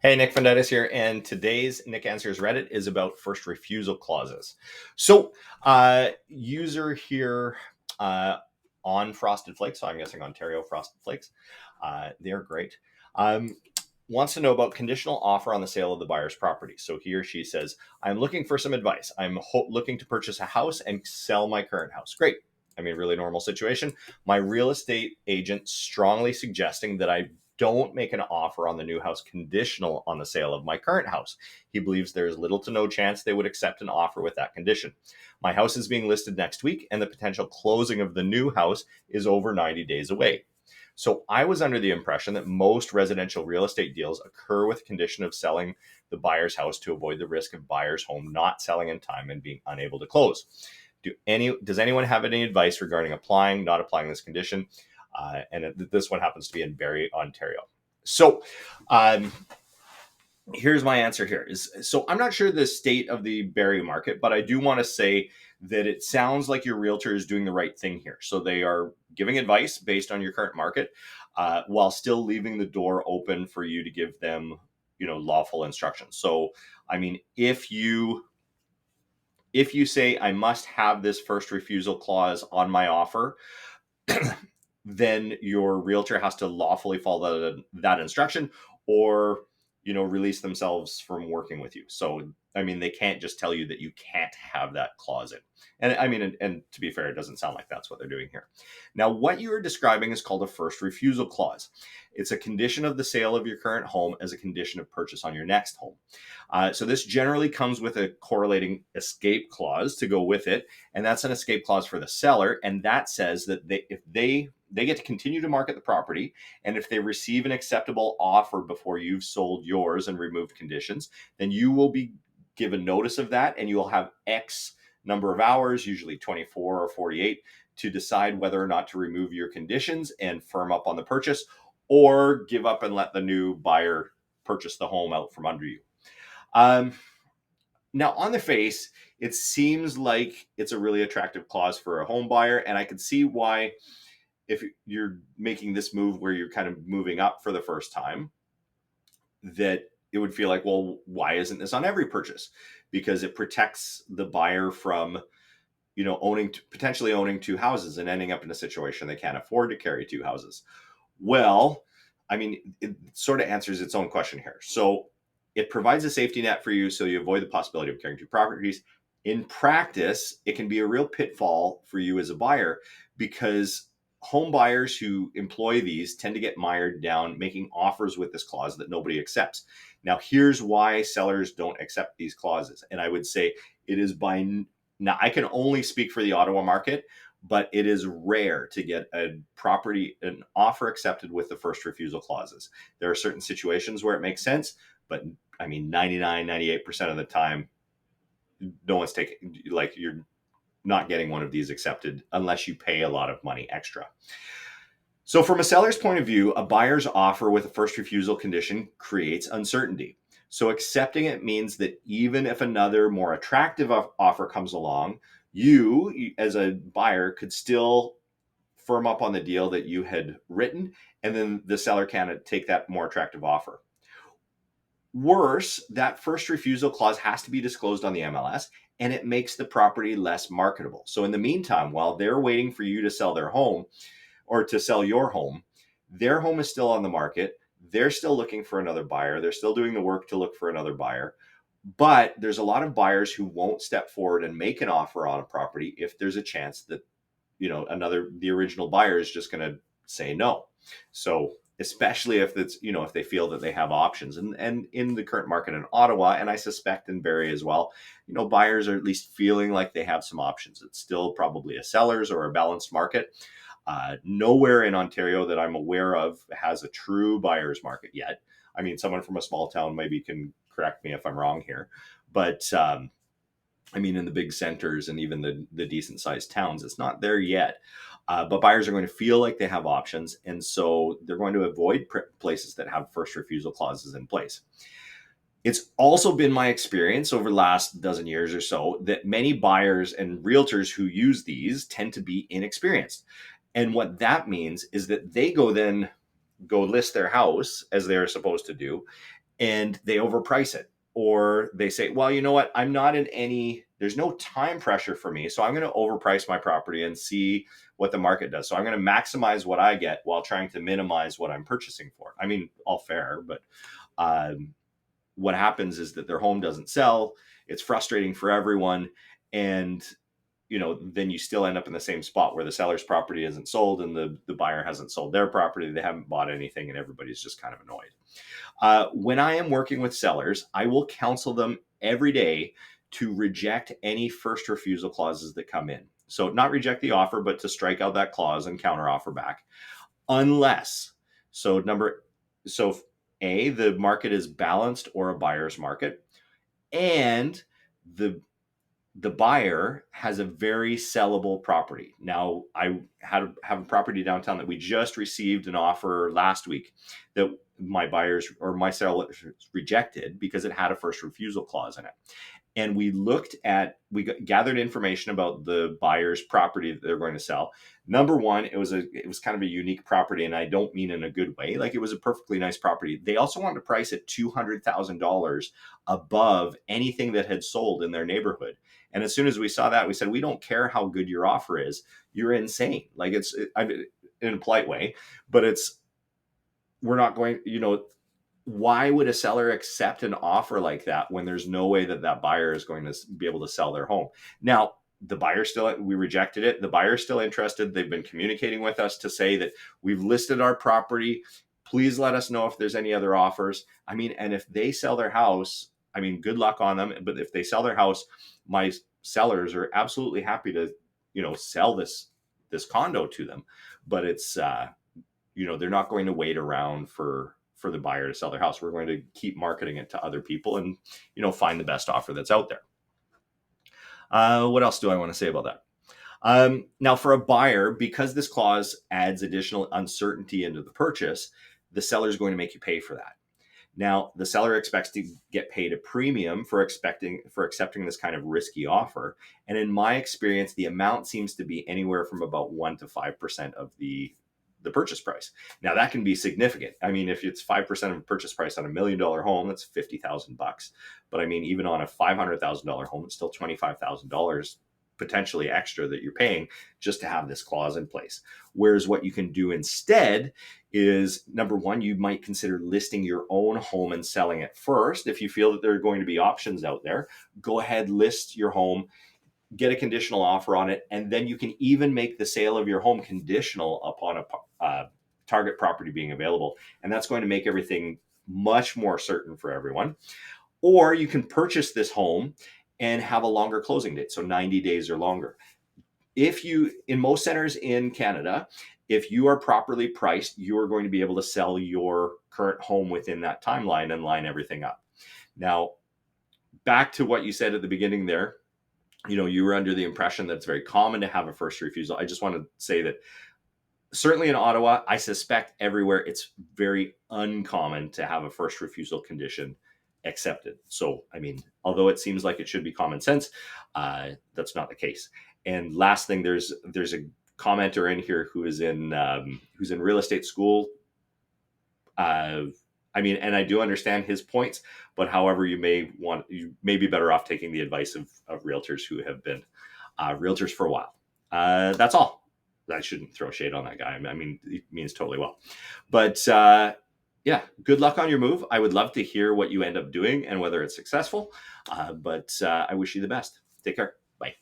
Hey, Nick Fundytus here, and today's Nick Answers Reddit is about first refusal clauses. User here uh, on Frosted Flakes, so I'm guessing Ontario Frosted Flakes, they're great, um, wants to know about conditional offer on the sale of the buyer's property. So he or she says, I'm looking for some advice. I'm looking to purchase a house and sell my current house. Great. I mean, really normal situation. My real estate agent strongly suggesting that I don't make an offer on the new house conditional on the sale of my current house. He believes there is little to no chance they would accept an offer with that condition. My house is being listed next week, and the potential closing of the new house is over 90 days away. So I was under the impression that most residential real estate deals occur with condition of selling the buyer's house to avoid the risk of buyer's home not selling in time and being unable to close. Does anyone have any advice regarding applying, not applying this condition? This one happens to be in Barrie, Ontario. So here's my answer here. So I'm not sure the state of the Barrie market, but I do want to say that it sounds like your realtor is doing the right thing here. So they are giving advice based on your current market, while still leaving the door open for you to give them, lawful instructions. So, I mean, if you say I must have this first refusal clause on my offer, then your realtor has to lawfully follow that instruction, or release themselves from working with you. So I mean, they can't just tell you that you can't have that clause in. And I mean, and to be fair, it doesn't sound like that's what they're doing here. Now, what you are describing is called a first refusal clause. It's a condition of the sale of your current home as a condition of purchase on your next home. So this generally comes with a correlating escape clause to go with it, and that's an escape clause for the seller, and that says that if they get to continue to market the property, and if they receive an acceptable offer before you've sold yours and removed conditions, then you will be given notice of that, and you will have X number of hours, usually 24 or 48, to decide whether or not to remove your conditions and firm up on the purchase, or give up and let the new buyer purchase the home out from under you. Now, on the face, it seems like it's a really attractive clause for a home buyer, and I can see why, if you're making this move where you're kind of moving up for the first time, that it would feel like, well, why isn't this on every purchase? Because it protects the buyer from, potentially owning two houses and ending up in a situation they can't afford to carry two houses. Well, I mean, it sort of answers its own question here. So it provides a safety net for you, so you avoid the possibility of carrying two properties. In practice, it can be a real pitfall for you as a buyer, because home buyers who employ these tend to get mired down making offers with this clause that nobody accepts. Now, here's why sellers don't accept these clauses. And I would say it is now I can only speak for the Ottawa market, but it is rare to get an offer accepted with the first refusal clauses. There are certain situations where it makes sense, but I mean, 99, 98% of the time, no one's taking, you're not getting one of these accepted unless you pay a lot of money extra. So from a seller's point of view, a buyer's offer with a first refusal condition creates uncertainty. So accepting it means that even if another more attractive offer comes along, you as a buyer could still firm up on the deal that you had written, and then the seller can take that more attractive offer. Worse, that first refusal clause has to be disclosed on the MLS, and it makes the property less marketable. So in the meantime, while they're waiting for you to sell their home or to sell your home, their home is still on the market. They're still looking for another buyer. They're still doing the work to look for another buyer. But there's a lot of buyers who won't step forward and make an offer on a property if there's a chance that, the original buyer is just going to say no. So especially if it's, if they feel that they have options, and in the current market in Ottawa, and I suspect in Barrie as well, buyers are at least feeling like they have some options. It's still probably a seller's or a balanced market. Nowhere in Ontario that I'm aware of has a true buyer's market yet. I mean, someone from a small town maybe can correct me if I'm wrong here, but I mean, in the big centers and even the decent sized towns, it's not there yet. But buyers are going to feel like they have options, and so they're going to avoid places that have first refusal clauses in place. It's also been my experience over the last dozen years or so that many buyers and realtors who use these tend to be inexperienced. And what that means is that they go list their house as they're supposed to do, and they overprice it. Or they say, well, you know what? I'm not in any, there's no time pressure for me. So I'm going to overprice my property and see what the market does. So I'm going to maximize what I get while trying to minimize what I'm purchasing for. I mean, all fair, but what happens is that their home doesn't sell. It's frustrating for everyone. And then you still end up in the same spot where the seller's property isn't sold and the buyer hasn't sold their property. They haven't bought anything and everybody's just kind of annoyed. When I am working with sellers, I will counsel them every day to reject any first refusal clauses that come in. So not reject the offer, but to strike out that clause and counter offer back. Unless, so the market is balanced or a buyer's market, and the buyer has a very sellable property. Now, I have a property downtown that we just received an offer last week that my sellers rejected because it had a first refusal clause in it. And we gathered information about the buyer's property that they're going to sell. Number one, it was kind of a unique property, and I don't mean in a good way. Like, it was a perfectly nice property. They also wanted to price it $200,000 above anything that had sold in their neighborhood. And as soon as we saw that, we said, we don't care how good your offer is. You're insane. Like, I mean, in a polite way, but we're not going, why would a seller accept an offer like that when there's no way that buyer is going to be able to sell their home? Now, we rejected it. The buyer's still interested. They've been communicating with us to say that we've listed our property. Please let us know if there's any other offers. I mean, and if they sell their house, I mean, good luck on them. But if they sell their house, my sellers are absolutely happy to, sell this condo to them. But it's, they're not going to wait around for the buyer to sell their house. We're going to keep marketing it to other people and, find the best offer that's out there. What else do I want to say about that? Now, for a buyer, because this clause adds additional uncertainty into the purchase, the seller is going to make you pay for that. Now, the seller expects to get paid a premium for accepting this kind of risky offer. And in my experience, the amount seems to be anywhere from about 1% to 5% of the purchase price. Now, that can be significant. I mean, if it's 5% of the purchase price on $1 million home, that's $50,000. But I mean, even on a $500,000 home, it's still $25,000 potentially extra that you're paying just to have this clause in place. Whereas what you can do instead is, number one, you might consider listing your own home and selling it first. If you feel that there are going to be options out there, go ahead, list your home, get a conditional offer on it, and then you can even make the sale of your home conditional upon a target property being available. And that's going to make everything much more certain for everyone. Or you can purchase this home and have a longer closing date, so 90 days or longer. In most centers in Canada, if you are properly priced, you are going to be able to sell your current home within that timeline and line everything up. Now, back to what you said at the beginning there, you were under the impression that it's very common to have a first refusal. I just want to say that certainly in Ottawa, I suspect everywhere it's very uncommon to have a first refusal condition accepted. So, I mean, although it seems like it should be common sense, that's not the case. And last thing, there's a commenter in here who's in real estate school. I mean, and I do understand his points, but however, you may be better off taking the advice of realtors who have been realtors for a while. That's all. I shouldn't throw shade on that guy. I mean, he means totally well. But yeah, good luck on your move. I would love to hear what you end up doing and whether it's successful. But I wish you the best. Take care. Bye.